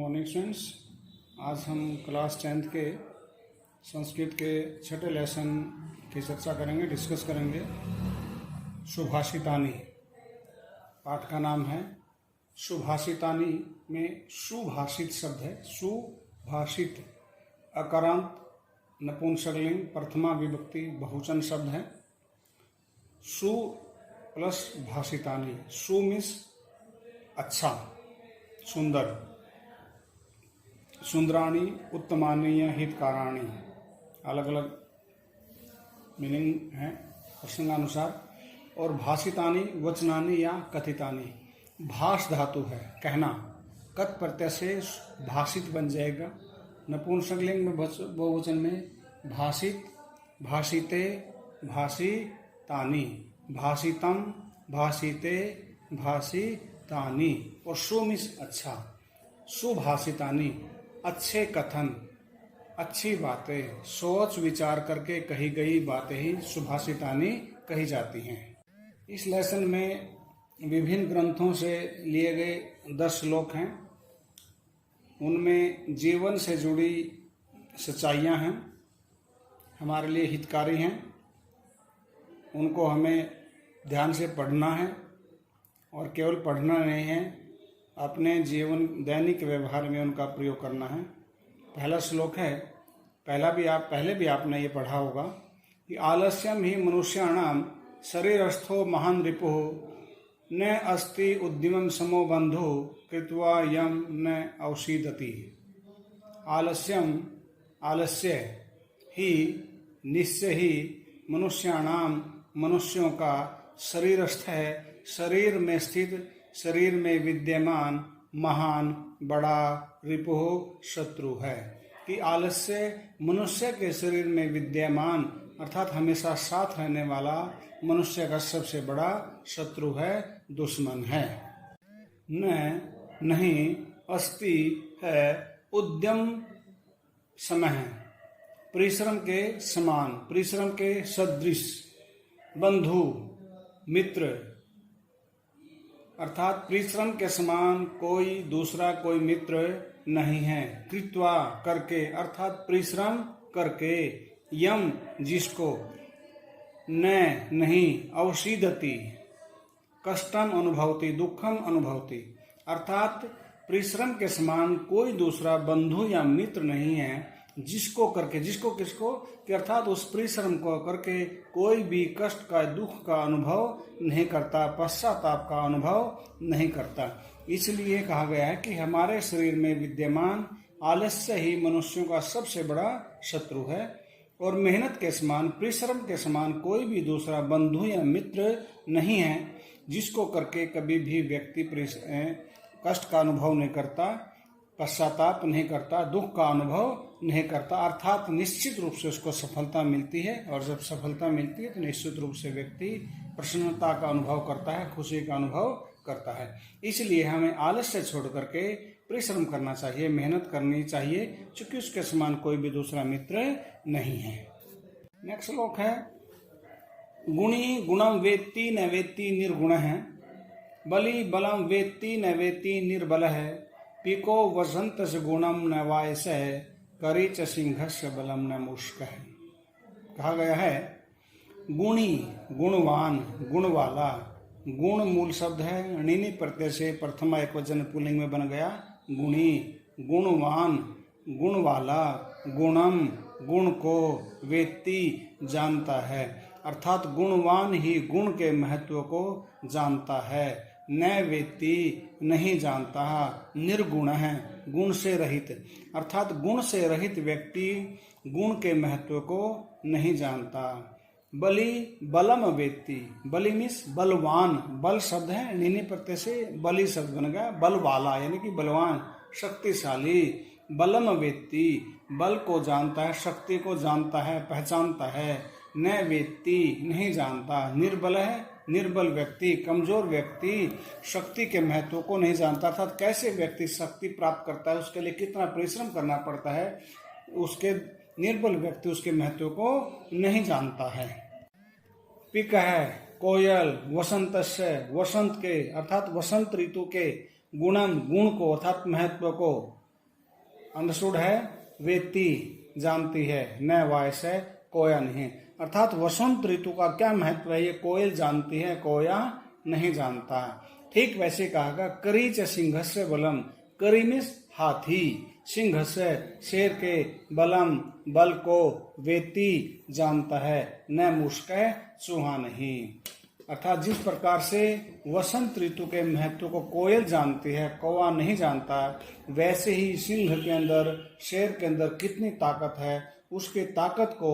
Morning students. आज हम class 10th के संस्कृत के छठे लेसन की चर्चा करेंगे, डिस्कस करेंगे। सुभाषितानी पाठ का नाम है। सुभाषितानी में सुभाषित शब्द है। सुभाषित अकारांत नपुंसकलिंग प्रथमा विभक्ति बहुवचन शब्द है। सु प्लस भाषितानी। सु मीन्स अच्छा, सुंदर। सुंदराणी, उत्तमानी या हितकाराणी, अलग अलग मीनिंग है प्रसंगानुसार। और भाषितानी वचनानी या कथितानी। भाष धातु है कहना, कत प्रत्यय से भाषित बन जाएगा। नपुंसकलिंग में बहुवचन में भाषित, भाषिते, भाषितानी, भाषितम, भाषिते, भाषितानी। और सु मीन्स अच्छा। सुभाषितानी अच्छे कथन, अच्छी बातें, सोच विचार करके कही गई बातें ही सुभाषितानी कही जाती हैं। इस लेसन में विभिन्न ग्रंथों से लिए गए 10 श्लोक हैं। उनमें जीवन से जुड़ी सच्चाइयाँ हैं, हमारे लिए हितकारी हैं। उनको हमें ध्यान से पढ़ना है और केवल पढ़ना नहीं है, अपने जीवन दैनिक व्यवहार में उनका प्रयोग करना है। पहला श्लोक है, पहले भी आपने ये पढ़ा होगा कि आलस्यम ही मनुष्याणाम शरीरस्थो महान रिपुः न अस्ति उद्यमं समो बंधु कृत्वा यम न औषीदति। आलस्यम, आलस्य ही, निश्चय ही, मनुष्याणाम, मनुष्यों का, शरीरस्थ है, शरीर में स्थित, शरीर में विद्यमान, महान, बड़ा, रिपुः शत्रु है। कि आलस्य मनुष्य के शरीर में विद्यमान अर्थात हमेशा साथ रहने वाला मनुष्य का सबसे बड़ा शत्रु है, दुश्मन है। न नहीं, अस्ति है, उद्यम समय, परिश्रम के समान, परिश्रम के सदृश, बंधु, मित्र अर्थात परिश्रम के समान कोई दूसरा, कोई मित्र नहीं है। कृत्वा करके अर्थात परिश्रम करके, यम जिसको, न नहीं, औषीदति कष्टम अनुभवती, दुखम अनुभवती अर्थात परिश्रम के समान कोई दूसरा बंधु या मित्र नहीं है जिसको करके, जिसको किसको कि अर्थात उस परिश्रम को करके कोई भी कष्ट का, दुख का अनुभव नहीं करता, पश्चाताप का अनुभव नहीं करता। इसलिए कहा गया है कि हमारे शरीर में विद्यमान आलस्य ही मनुष्यों का सबसे बड़ा शत्रु है। और मेहनत के समान, परिश्रम के समान कोई भी दूसरा बंधु या मित्र नहीं है जिसको करके कभी भी व्यक्ति कष्ट का अनुभव नहीं करता, पश्चाताप नहीं करता, दुख का अनुभव नहीं करता। अर्थात निश्चित रूप से उसको सफलता मिलती है। और जब सफलता मिलती है तो निश्चित रूप से व्यक्ति प्रसन्नता का अनुभव करता है, खुशी का अनुभव करता है। इसलिए हमें आलस्य छोड़ करके परिश्रम करना चाहिए, मेहनत करनी चाहिए, क्योंकि उसके समान कोई भी दूसरा मित्र नहीं है। नेक्स्ट श्लोक है, गुणी गुणम वेत्ति न वेत्ति निर्गुण है, बलि बलम वेत्ति न वेत्ति निर्बल है, पिको वसंत से गुणम न वायस है, करी च सिंहस्य बलम न मुष्क है। कहा गया है गुणी, गुणवान, गुण वाला। गुण मूल शब्द है, णिनि प्रत्यय से प्रथमा एकवचन पुल्लिंग में बन गया गुणी। गुणवान, गुण वाला, गुणम गुण को, वेत्ति जानता है अर्थात गुणवान ही गुण के महत्व को जानता है। न वेत्ति नहीं जानता, निर्गुण है, गुण से रहित अर्थात गुण से रहित व्यक्ति गुण के महत्व को नहीं जानता। बलि बलम वेत्ति, बलि मीन्स बलवान, बल शब्द है, णिनि प्रत्यय से बलि शब्द बन गया, बल वाला यानी कि बलवान, शक्तिशाली। बलम वेत्ति बल को जानता है, शक्ति को जानता है, पहचानता है। न वेत्ति नहीं जानता, निर्बल है, निर्बल व्यक्ति, कमजोर व्यक्ति शक्ति के महत्व को नहीं जानता। अर्थात कैसे व्यक्ति शक्ति प्राप्त करता है, उसके लिए कितना परिश्रम करना पड़ता है, उसके निर्बल व्यक्ति उसके महत्व को नहीं जानता है। पिक है, कोयल, वसंतस्य, वसंत के अर्थात वसंत ऋतु के, गुणम गुण को अर्थात महत्व को, अंडरस्टूड है, वेती जानती है, न वॉइस है, कोया नहीं। अर्थात वसंत ऋतु का क्या महत्व है ये कोयल जानती है, कोया नहीं जानता। ठीक वैसे कहा गया करी च सिंहस्य बलम, करी मीन्स हाथी, सिंहस्य शेर के, बलम बल को, वेती जानता है, न मुस्कै चूहा नहीं। अर्थात जिस प्रकार से वसंत ऋतु के महत्व को कोयल जानती है, कौवा नहीं जानता, वैसे ही सिंह के अंदर, शेर के अंदर कितनी ताकत है, उसके ताकत को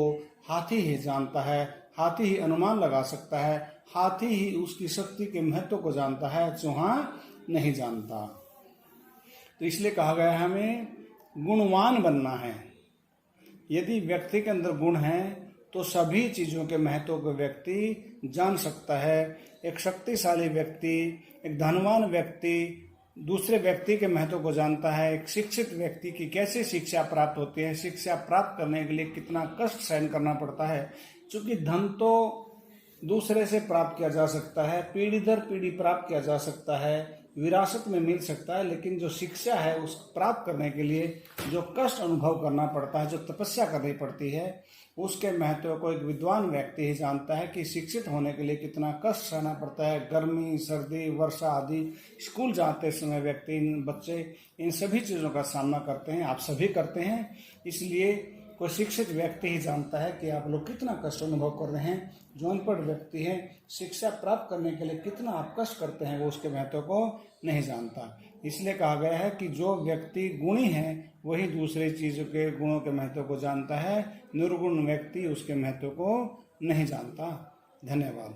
हाथी ही जानता है, हाथी ही अनुमान लगा सकता है, हाथी ही उसकी शक्ति के महत्व को जानता है, चूहा नहीं जानता। तो इसलिए कहा गया है हमें गुणवान बनना है। यदि व्यक्ति के अंदर गुण है तो सभी चीजों के महत्व को व्यक्ति जान सकता है। एक शक्तिशाली व्यक्ति, एक धनवान व्यक्ति दूसरे व्यक्ति के महत्व को जानता है। एक शिक्षित व्यक्ति की कैसे शिक्षा प्राप्त होती है, शिक्षा प्राप्त करने के लिए कितना कष्ट सहन करना पड़ता है। क्योंकि धन तो दूसरे से प्राप्त किया जा सकता है, पीढ़ी दर पीढ़ी प्राप्त किया जा सकता है, विरासत में मिल सकता है, लेकिन जो शिक्षा है उस प्राप्त करने के लिए जो कष्ट अनुभव करना पड़ता है, जो तपस्या करनी पड़ती है, उसके महत्व को एक विद्वान व्यक्ति ही जानता है कि शिक्षित होने के लिए कितना कष्ट सहना पड़ता है। गर्मी, सर्दी, वर्षा आदि, स्कूल जाते समय व्यक्ति, बच्चे इन सभी चीज़ों का सामना करते हैं, आप सभी करते हैं। इसलिए कोई शिक्षित व्यक्ति ही जानता है कि आप लोग कितना कष्ट अनुभव कर रहे हैं। जो अनपढ़ व्यक्ति है शिक्षा प्राप्त करने के लिए कितना आप कष्ट करते हैं, वो उसके महत्व को नहीं जानता। इसलिए कहा गया है कि जो व्यक्ति गुणी है वही दूसरी चीजों के गुणों के महत्व को जानता है, निर्गुण व्यक्ति उसके महत्व को नहीं जानता। धन्यवाद।